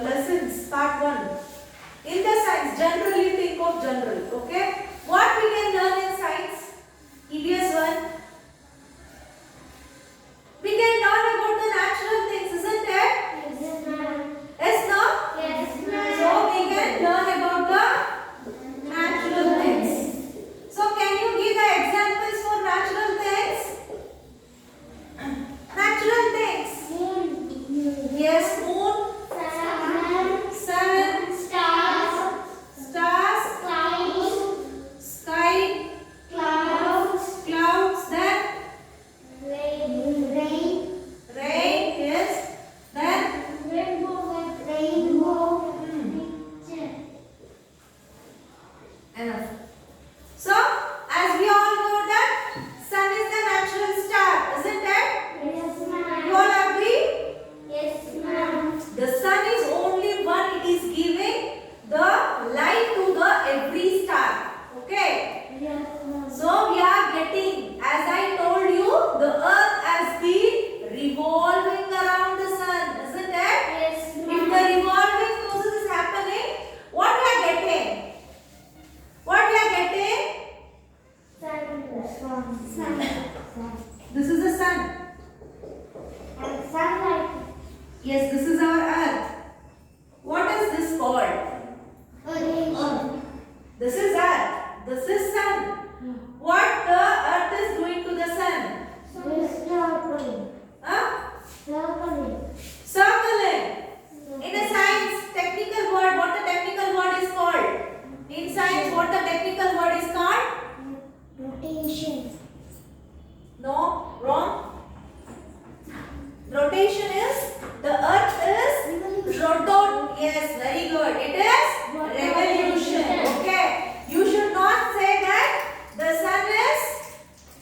lessons, part 1. In the science, generally think of general, okay? What we can learn in science? EVS 1. We can learn about the natural things, isn't it? Yes, ma'am. Yes, no? Yes, ma'am. So we can learn about the natural things. So can you give the examples for natural things? Natural things. Moon. Yes, moon, Sun. sun, Stars. stars, Sky. sky, Clouds. clouds, then Rain. rain, yes, then Rainbow. Rainbow. hmm, Picture. enough. So, as we all know that sun is the natural star, isn't it? Yes, You ma'am. all agree? Yes, ma'am. The sun is only one, it is giving the light to the every star. Okay? Yes, ma'am. So we are getting, as I told you, the earth has been revolving around the sun, isn't it? Yes, If ma'am. the revolving process is happening, what we are getting? What we are getting? Sun. This is the sun. And sunlight. Yes, this is our earth. What is this called? Radiation. This is earth. This is sun. What the earth is doing to the sun? Circling. Huh? Circling. Circling. In a science technical word, what the technical word is called? In science, what the technical word is called? Rotation. No, wrong. Rotation is, the earth is rotate. Yes, very good. It is revolution. Okay. You should not say that the sun is,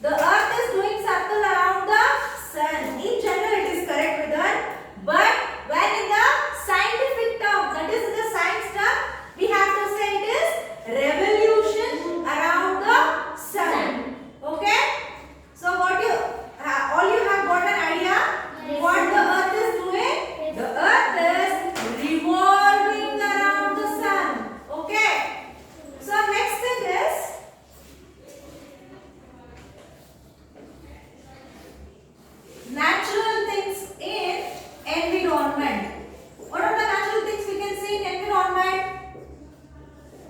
the earth is doing circle around the sun. In general, it is correct with that. But when in the scientific term, that is in the science term, we have to say it is revolution around the sun. Okay? So what you, all you have got an idea? Yes. What the earth is doing? Yes. The earth is revolving around the sun. Okay? So next thing is, natural things in environment. What are the natural things we can see in environment?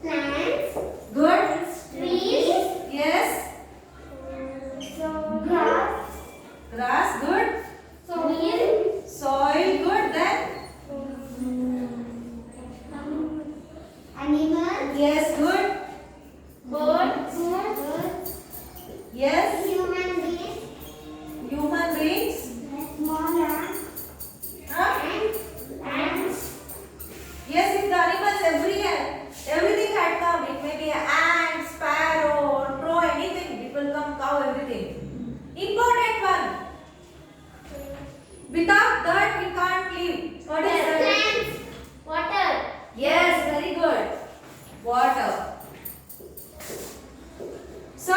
Plants. Good. Trees. Yes. So grass. Grass. Good. Soil. Soil. Good. Then. Animal. Yes. Good. Birds. Yes. Human beings. Human beings. Small ants. Huh? Ants. Yes. If the animals everything had come. It may be an ant, sparrow, crow, anything. It will come. Cow. Everything. Important one. Without that we can't live. What is that? Plants. Water. Yes, very good. Water. So,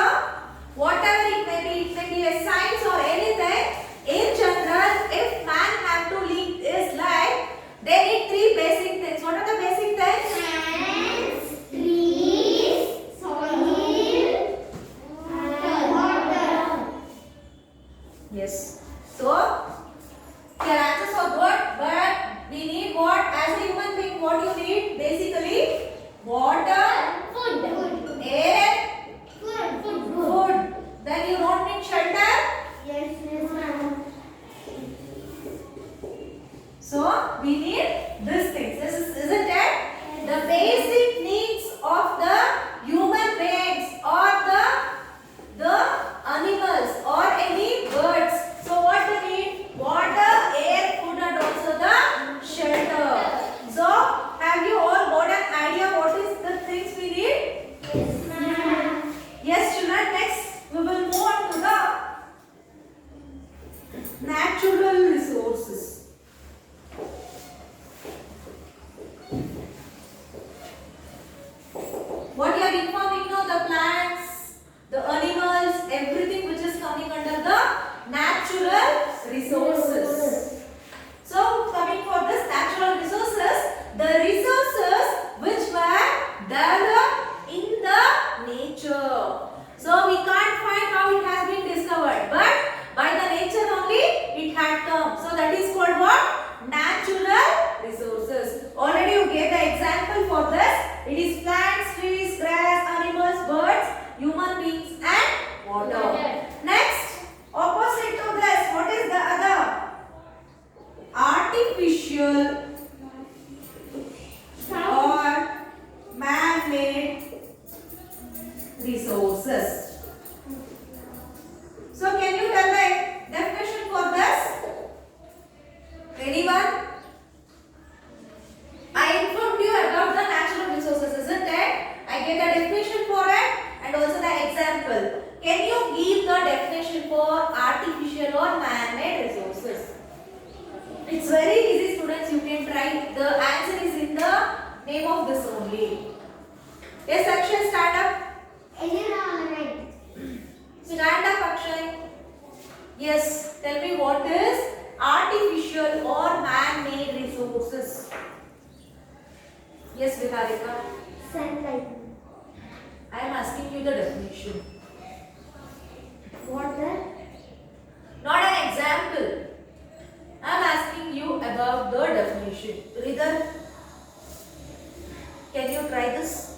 whatever it may be a science or anything, in general, if man have to lead his life, they need three basic things. What are the basic things? Plants. Trees. Soil. Water. Yes. So, your answers are good, but we need what? As a human being, what you need? Basically, water, Food. air, Food. food. Then you don't need shelter. Yes, ma'am. So we need these things, isn't it? The basic needs of the human beings or the animals or any birds. So what they need? Water, air, food, and also the shelter. So have you all got an idea what is the things Yes, Viharika. Sunlight. I am asking you the definition. Water. Not an example. I am asking you about the definition. Ridhar, can you try this?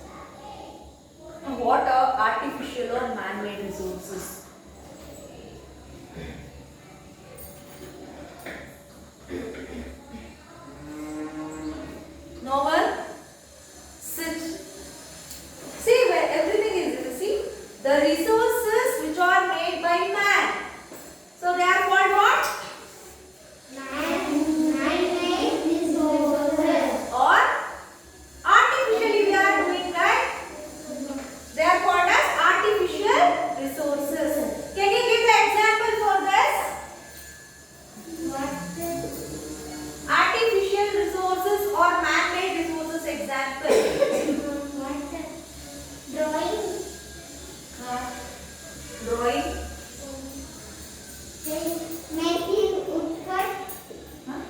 What are artificial or man-made resources? No one? Sit. See where everything is. See the resources which are made by man. So they are called what? Man-made resources. Or artificially we are doing that. They are called as artificial resources. Can you give the example for this? Water. Artificial resources or man-made resources example. Water. Drawing. Drawing. Making woodcut. Huh?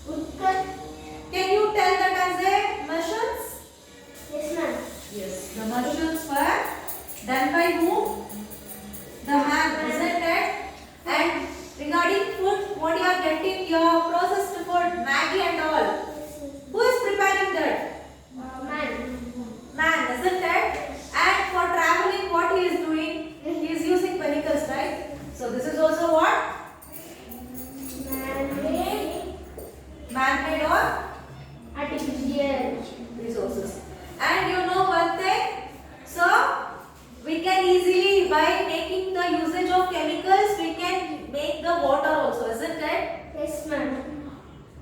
Woodcut. Can you tell that as a machines? Yes, ma'am. Yes. The machines were done by whom? The man, isn't it? And regarding food, what you are getting, your processed food, Maggie and all. Who is preparing that? Man. Man, isn't it? And for traveling, what he is doing? He is using vehicles, right? So this is also what? Man-made. Man-made or Artificial. resources. And you know one thing? So we can easily, by making the usage of chemicals, we can make the water also, isn't it? Yes, ma'am.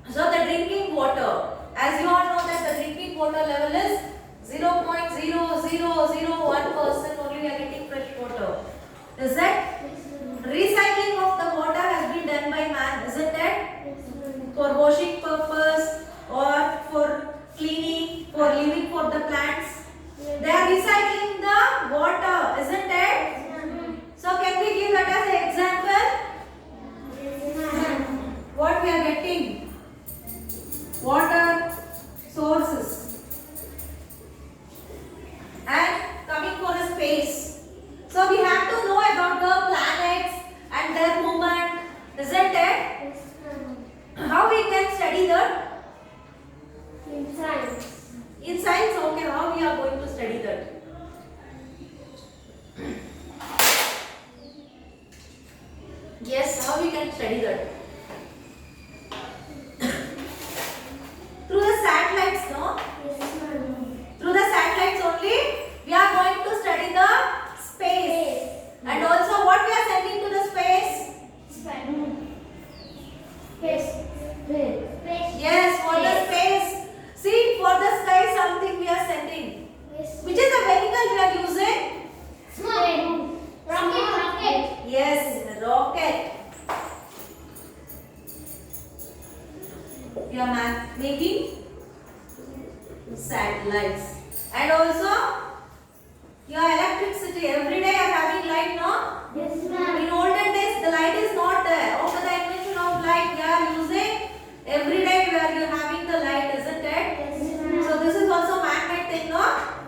So the drinking water, as you all know that the drinking water level is 0.0001% only we are getting fresh water. Is it? Recycling of the water has been done by man, isn't it? For washing purpose or for cleaning, for living for the plants. They are recycling the water, isn't it? So can we give that as an example? What we are getting? Water sources. And coming for the space. So we have to know about the planets and their movement, isn't it? How we can study that? In science. In science, okay, how we are going to study that? Yes, how we can study that? Through the satellites, no? Yes, ma'am. Through the satellites only, we are going to study the space. And also what we are sending to the space? Space. Yes, for the space. See, for the sky something we are sending. Which is the vehicle we are using? Rocket. Yes, rocket. We are making satellites. And also your electricity. Every day you are having light, no? Yes, ma'am. In olden days, the light is not there. After the invention of light, we are using every day where you are having the light, isn't it? Yes, ma'am. So this is also man-made thing, no?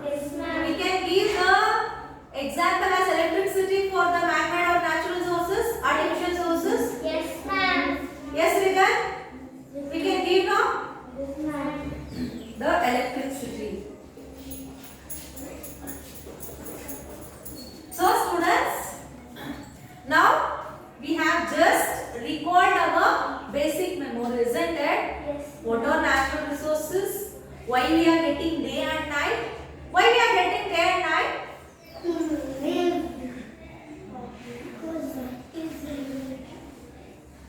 Yes, ma'am. We can give the example as electricity for the man-made or natural sources, artificial sources. Yes, ma'am. Yes, Rigan? We can give now Yes, ma'am. the electricity. So students, now we have just recalled our basic memory, isn't it? Yes. What are natural resources? Why we are getting day and night? Why we are getting day and night?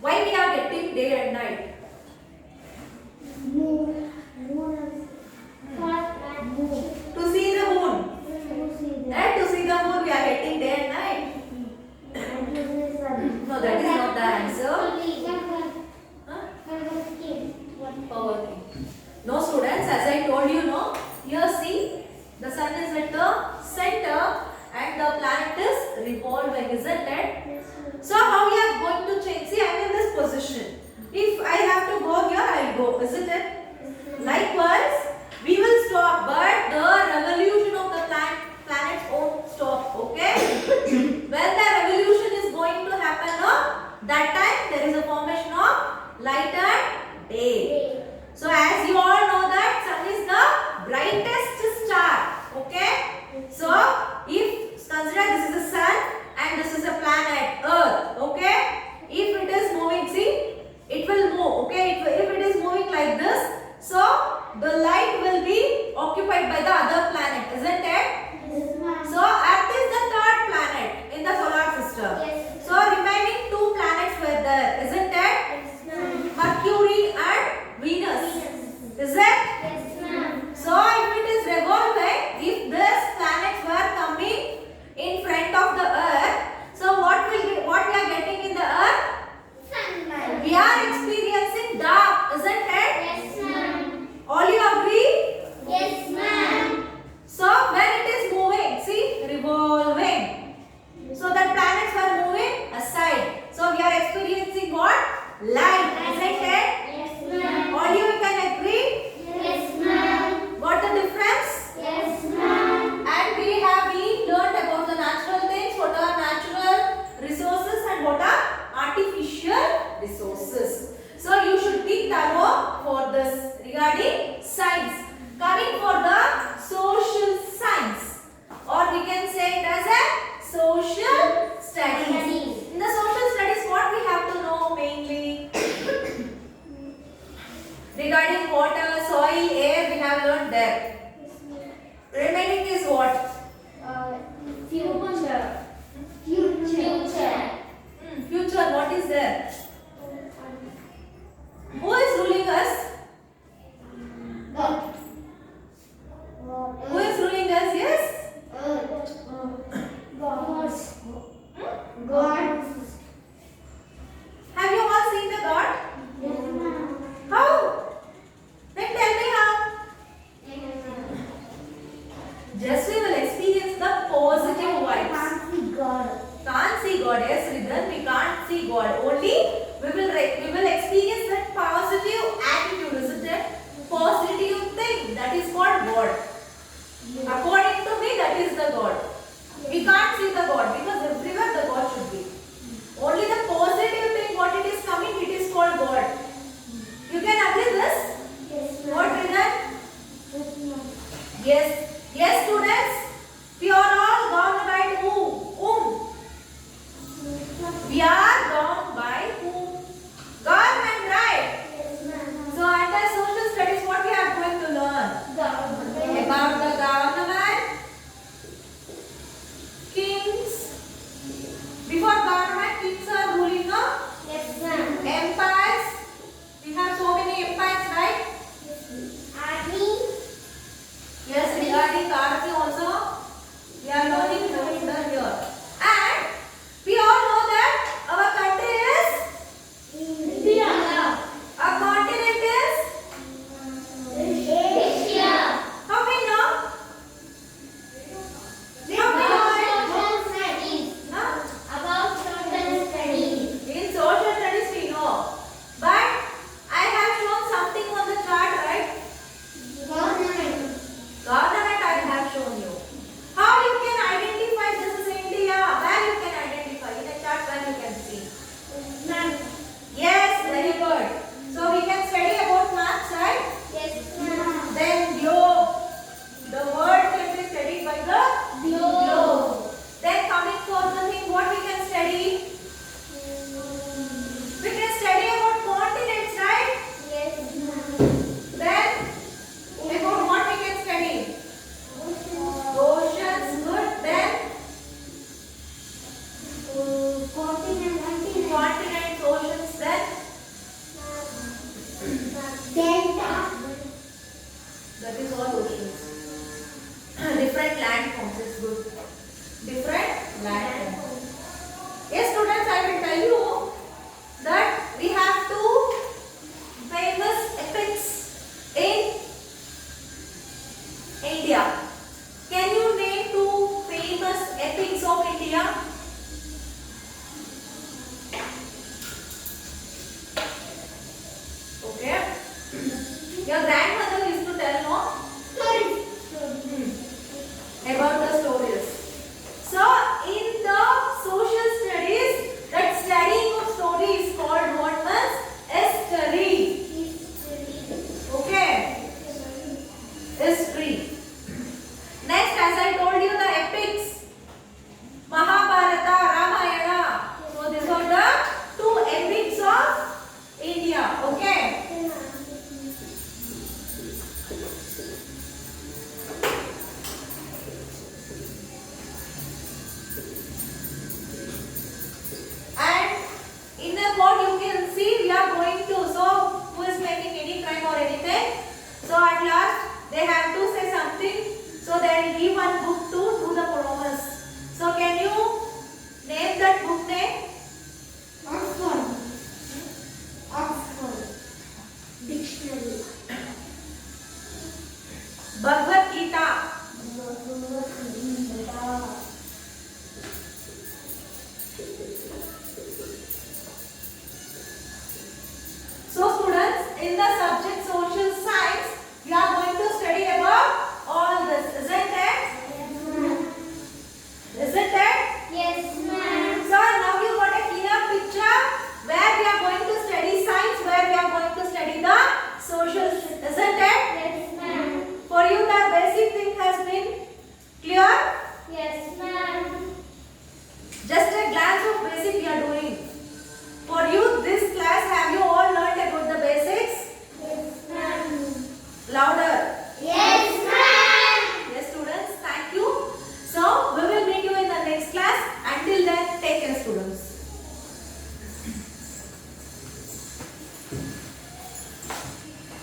Why we are getting day and night? To see the moon. And to see the moon we are getting day and night. No, that is not the answer. Huh? Power thing. No students, as I told you, no. Here see, the sun is at the center and the planet is revolving, isn't it? So how we are going to change? See, I am in this position. If I have to go here, I will go, isn't it? Likewise, we will stop. That is all oceans. Different land forms is good. Different land forms. Yes, students, I will tell you that we have two famous epics in India. Can you name two famous epics of India? Okay. Your grandmother used to tell no? Stories. About the stories. So, in the social studies, that studying of story is called what was? History. Okay. History. Next, as I told you, the epics. Mahabharata, Ramayana. So, these are the two epics of India. Okay. And in the board you can see we are going to, so who is making any crime or anything, so at last they have to say something, so they will give one book to do the promise. So can you name that book name? Oxford. Oxford. Dictionary. Bhagavad Gita.